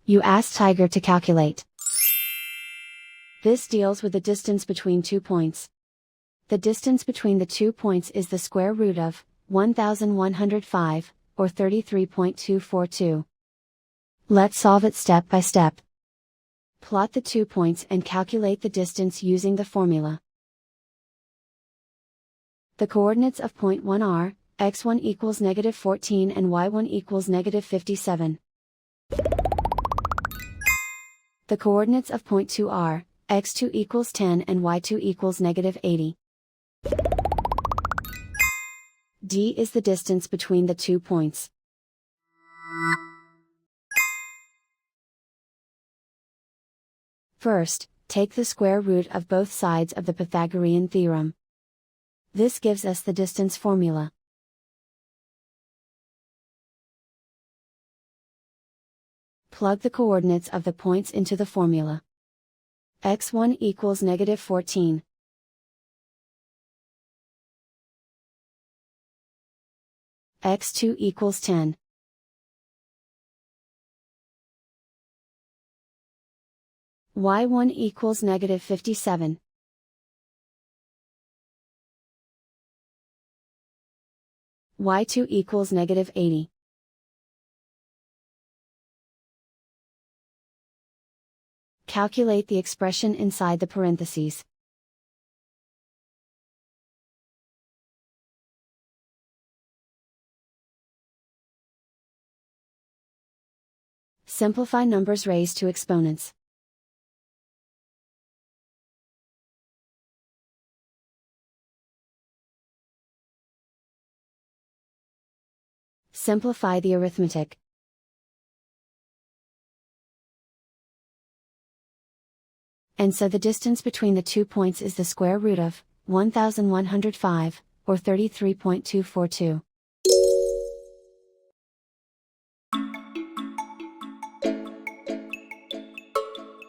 You ask Tiger to calculate. This deals with the distance between 2 points. The distance between the 2 points is the square root of 1105, or 33.242. Let's solve it step by step. Plot the 2 points and calculate the distance using the formula. The coordinates of point 1 are, x1 equals -14 and y1 equals -57. The coordinates of point 2 are, x2 equals 10 and y2 equals -80. D is the distance between the 2 points. First, take the square root of both sides of the Pythagorean theorem. This gives us the distance formula. Plug the coordinates of the points into the formula. x1 equals -14. x2 equals 10. y1 equals -57. y2 equals -80. Calculate the expression inside the parentheses. Simplify numbers raised to exponents. Simplify the arithmetic. And so the distance between the 2 points is the square root of 1105, or 33.242.